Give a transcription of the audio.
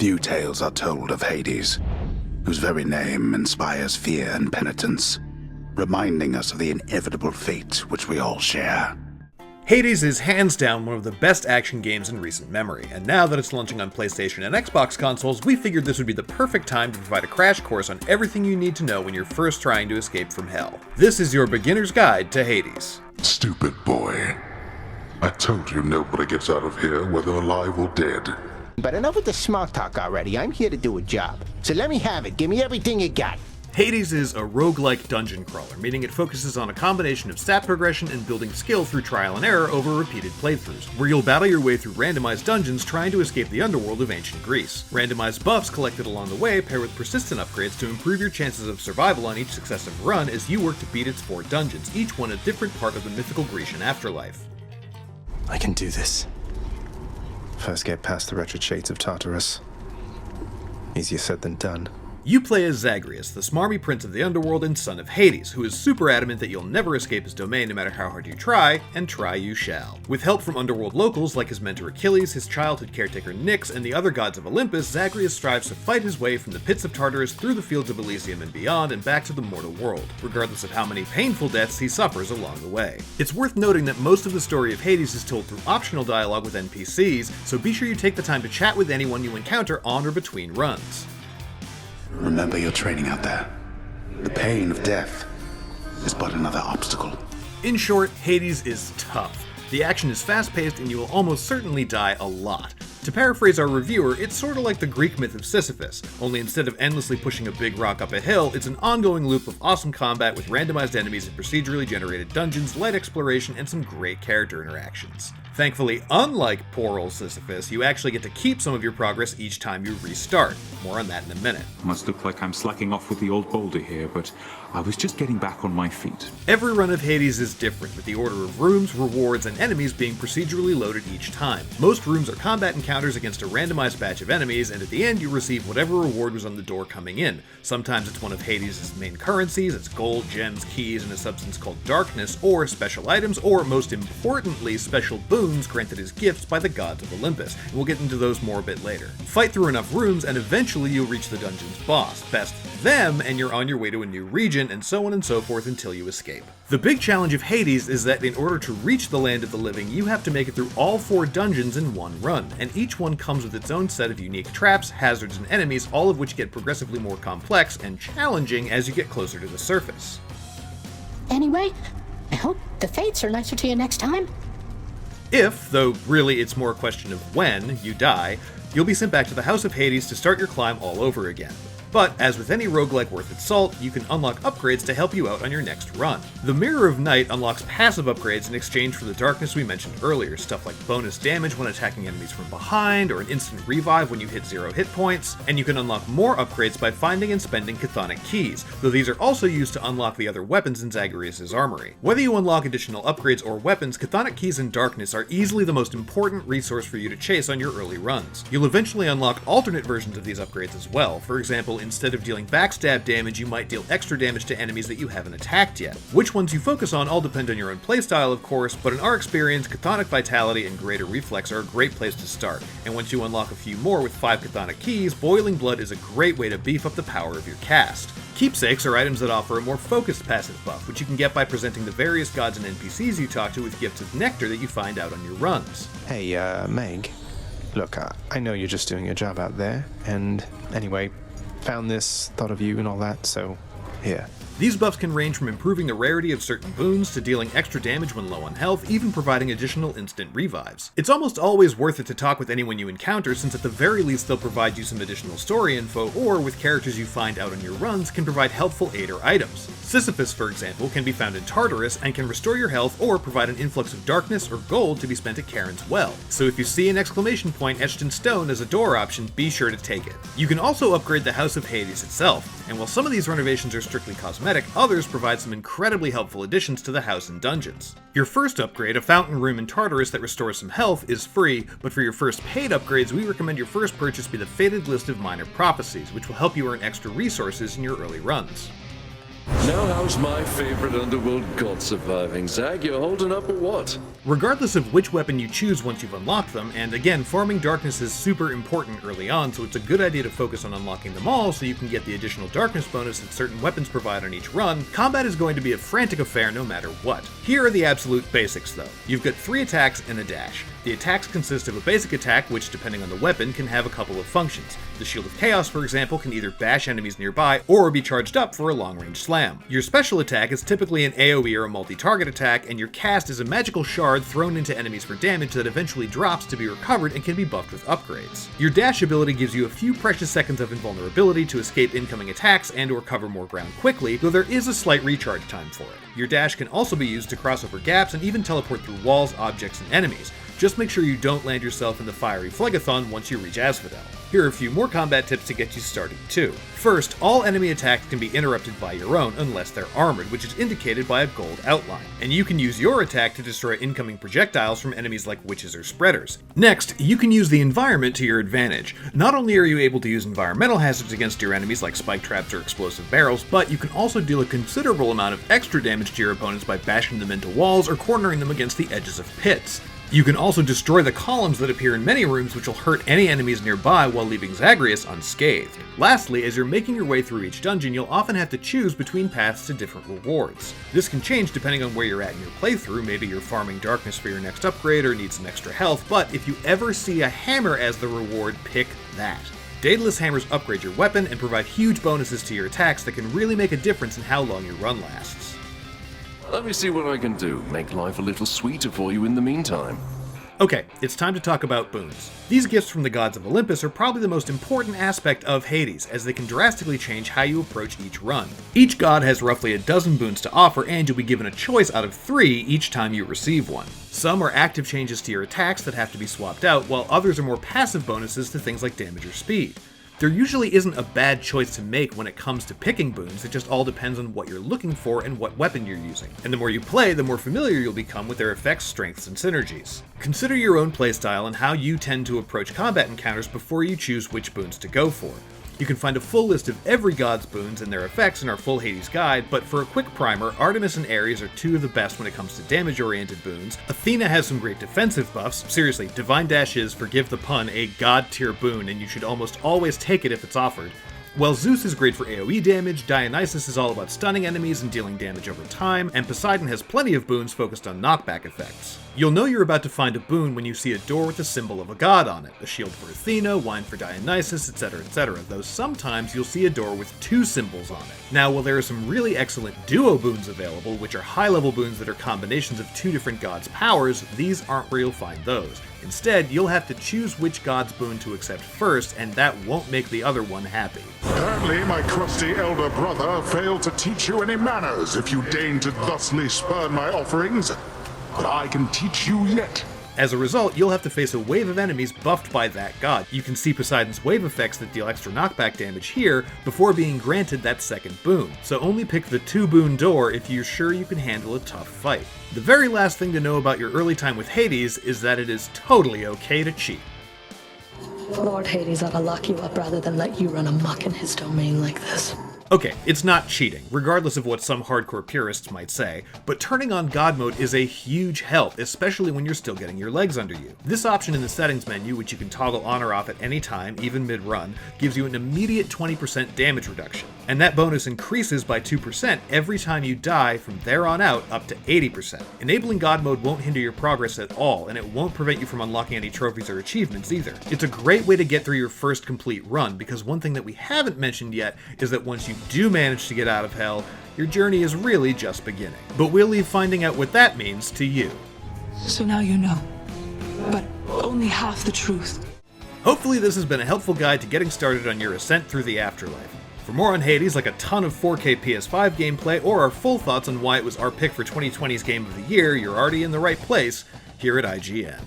Few tales are told of Hades, whose very name inspires fear and penitence, reminding us of the inevitable fate which we all share. Hades is hands down one of the best action games in recent memory, and now that it's launching on PlayStation and Xbox consoles, we figured this would be the perfect time to provide a crash course on everything you need to know when you're first trying to escape from hell. This is your beginner's guide to Hades. Stupid boy. I told you nobody gets out of here, whether alive or dead. But enough with the smart talk already. I'm here to do a job. So let me have it. Give me everything you got. Hades is a roguelike dungeon crawler, meaning it focuses on a combination of stat progression and building skill through trial and error over repeated playthroughs, where you'll battle your way through randomized dungeons trying to escape the underworld of ancient Greece. Randomized buffs collected along the way pair with persistent upgrades to improve your chances of survival on each successive run as you work to beat its 4 dungeons, each one a different part of the mythical Grecian afterlife. I can do this. First get past the wretched shades of Tartarus. Easier said than done. You play as Zagreus, the smarmy prince of the underworld and son of Hades, who is super adamant that you'll never escape his domain no matter how hard you try, and try you shall. With help from underworld locals like his mentor Achilles, his childhood caretaker Nyx, and the other gods of Olympus, Zagreus strives to fight his way from the pits of Tartarus through the fields of Elysium and beyond and back to the mortal world, regardless of how many painful deaths he suffers along the way. It's worth noting that most of the story of Hades is told through optional dialogue with NPCs, so be sure you take the time to chat with anyone you encounter on or between runs. Remember your training out there. The pain of death is but another obstacle. In short, Hades is tough. The action is fast-paced and you will almost certainly die a lot. To paraphrase our reviewer, it's sort of like the Greek myth of Sisyphus, only instead of endlessly pushing a big rock up a hill, it's an ongoing loop of awesome combat with randomized enemies and procedurally generated dungeons, light exploration, and some great character interactions. Thankfully, unlike poor old Sisyphus, you actually get to keep some of your progress each time you restart. More on that in a minute. Must look like I'm slacking off with the old boulder here, but I was just getting back on my feet. Every run of Hades is different, with the order of rooms, rewards, and enemies being procedurally loaded each time. Most rooms are combat encounters against a randomized batch of enemies, and at the end you receive whatever reward was on the door coming in. Sometimes it's one of Hades' main currencies, it's gold, gems, keys, and a substance called darkness, or special items, or most importantly, special boons granted as gifts by the gods of Olympus, and we'll get into those more a bit later. Fight through enough rooms, and eventually you'll reach the dungeon's boss. Best them, and you're on your way to a new region, and so on and so forth until you escape. The big challenge of Hades is that in order to reach the land of the living, you have to make it through all 4 dungeons in one run, and each one comes with its own set of unique traps, hazards, and enemies, all of which get progressively more complex and challenging as you get closer to the surface. Anyway, I hope the fates are nicer to you next time. If, though really it's more a question of when, you die, you'll be sent back to the House of Hades to start your climb all over again. But, as with any roguelike worth its salt, you can unlock upgrades to help you out on your next run. The Mirror of Night unlocks passive upgrades in exchange for the darkness we mentioned earlier, stuff like bonus damage when attacking enemies from behind, or an instant revive when you hit 0 hit points, and you can unlock more upgrades by finding and spending chthonic keys, though these are also used to unlock the other weapons in Zagreus' armory. Whether you unlock additional upgrades or weapons, chthonic keys and darkness are easily the most important resource for you to chase on your early runs. You'll eventually unlock alternate versions of these upgrades as well. For example, instead of dealing backstab damage, you might deal extra damage to enemies that you haven't attacked yet. Which ones you focus on all depend on your own playstyle, of course, but in our experience, chthonic vitality and greater reflex are a great place to start, and once you unlock a few more with 5 chthonic keys, boiling blood is a great way to beef up the power of your cast. Keepsakes are items that offer a more focused passive buff, which you can get by presenting the various gods and NPCs you talk to with gifts of nectar that you find out on your runs. Hey, Meg. Look, I know you're just doing your job out there, and anyway, found this, thought of you and all that, so here. These buffs can range from improving the rarity of certain boons to dealing extra damage when low on health, even providing additional instant revives. It's almost always worth it to talk with anyone you encounter, since at the very least they'll provide you some additional story info, or with characters you find out on your runs can provide helpful aid or items. Sisyphus, for example, can be found in Tartarus and can restore your health or provide an influx of darkness or gold to be spent at Charon's Well. So if you see an exclamation point etched in stone as a door option, be sure to take it. You can also upgrade the House of Hades itself, and while some of these renovations are strictly cosmetic, others provide some incredibly helpful additions to the house and dungeons. Your first upgrade, a fountain room in Tartarus that restores some health, is free, but for your first paid upgrades, we recommend your first purchase be the Fated List of Minor Prophecies, which will help you earn extra resources in your early runs. Now how's my favorite underworld god surviving? Zag, you holding up or what? Regardless of which weapon you choose once you've unlocked them, and again, farming darkness is super important early on, so it's a good idea to focus on unlocking them all so you can get the additional darkness bonus that certain weapons provide on each run, combat is going to be a frantic affair no matter what. Here are the absolute basics though. You've got 3 attacks and a dash. The attacks consist of a basic attack, which depending on the weapon can have a couple of functions. The Shield of Chaos, for example, can either bash enemies nearby or be charged up for a long-range slam. Your special attack is typically an AoE or a multi-target attack, and your cast is a magical shard thrown into enemies for damage that eventually drops to be recovered and can be buffed with upgrades. Your dash ability gives you a few precious seconds of invulnerability to escape incoming attacks and or cover more ground quickly, though there is a slight recharge time for it. Your dash can also be used to cross over gaps and even teleport through walls, objects, and enemies. Just make sure you don't land yourself in the fiery Phlegathon once you reach Asphodel. Here are a few more combat tips to get you started too. First, all enemy attacks can be interrupted by your own unless they're armored, which is indicated by a gold outline. And you can use your attack to destroy incoming projectiles from enemies like witches or spreaders. Next, you can use the environment to your advantage. Not only are you able to use environmental hazards against your enemies like spike traps or explosive barrels, but you can also deal a considerable amount of extra damage to your opponents by bashing them into walls or cornering them against the edges of pits. You can also destroy the columns that appear in many rooms, which will hurt any enemies nearby while leaving Zagreus unscathed. Lastly, as you're making your way through each dungeon, you'll often have to choose between paths to different rewards. This can change depending on where you're at in your playthrough, maybe you're farming darkness for your next upgrade or need some extra health, but if you ever see a hammer as the reward, pick that. Daedalus hammers upgrade your weapon and provide huge bonuses to your attacks that can really make a difference in how long your run lasts. Let me see what I can do. Make life a little sweeter for you in the meantime. Okay, it's time to talk about boons. These gifts from the gods of Olympus are probably the most important aspect of Hades, as they can drastically change how you approach each run. Each god has roughly a dozen boons to offer, and you'll be given a choice out of 3 each time you receive one. Some are active changes to your attacks that have to be swapped out, while others are more passive bonuses to things like damage or speed. There usually isn't a bad choice to make when it comes to picking boons, it just all depends on what you're looking for and what weapon you're using. And the more you play, the more familiar you'll become with their effects, strengths, and synergies. Consider your own playstyle and how you tend to approach combat encounters before you choose which boons to go for. You can find a full list of every god's boons and their effects in our full Hades guide, but for a quick primer, Artemis and Ares are 2 of the best when it comes to damage-oriented boons. Athena has some great defensive buffs. Seriously, Divine Dash is, forgive the pun, a god-tier boon, and you should almost always take it if it's offered. While Zeus is great for AoE damage, Dionysus is all about stunning enemies and dealing damage over time, and Poseidon has plenty of boons focused on knockback effects. You'll know you're about to find a boon when you see a door with a symbol of a god on it, a shield for Athena, wine for Dionysus, etc, though sometimes you'll see a door with 2 symbols on it. Now, while there are some really excellent duo boons available, which are high-level boons that are combinations of 2 different gods' powers, these aren't where you'll find those. Instead, you'll have to choose which god's boon to accept first, and that won't make the other one happy. Apparently, my crusty elder brother failed to teach you any manners if you deign to thusly spurn my offerings. But I can teach you yet. As a result, you'll have to face a wave of enemies buffed by that god. You can see Poseidon's wave effects that deal extra knockback damage here before being granted that second boon, so only pick the 2 boon door if you're sure you can handle a tough fight. The very last thing to know about your early time with Hades is that it is totally okay to cheat. Lord Hades ought to lock you up rather than let you run amok in his domain like this. Okay, it's not cheating, regardless of what some hardcore purists might say, but turning on God mode is a huge help, especially when you're still getting your legs under you. This option in the settings menu, which you can toggle on or off at any time, even mid-run, gives you an immediate 20% damage reduction, and that bonus increases by 2% every time you die from there on out up to 80%. Enabling God mode won't hinder your progress at all, and it won't prevent you from unlocking any trophies or achievements either. It's a great way to get through your first complete run, because one thing that we haven't mentioned yet is that once you do manage to get out of hell, your journey is really just beginning. But we'll leave finding out what that means to you. So now you know, but only half the truth. Hopefully this has been a helpful guide to getting started on your ascent through the afterlife. For more on Hades, like a ton of 4K PS5 gameplay, or our full thoughts on why it was our pick for 2020's Game of the Year, you're already in the right place here at IGN.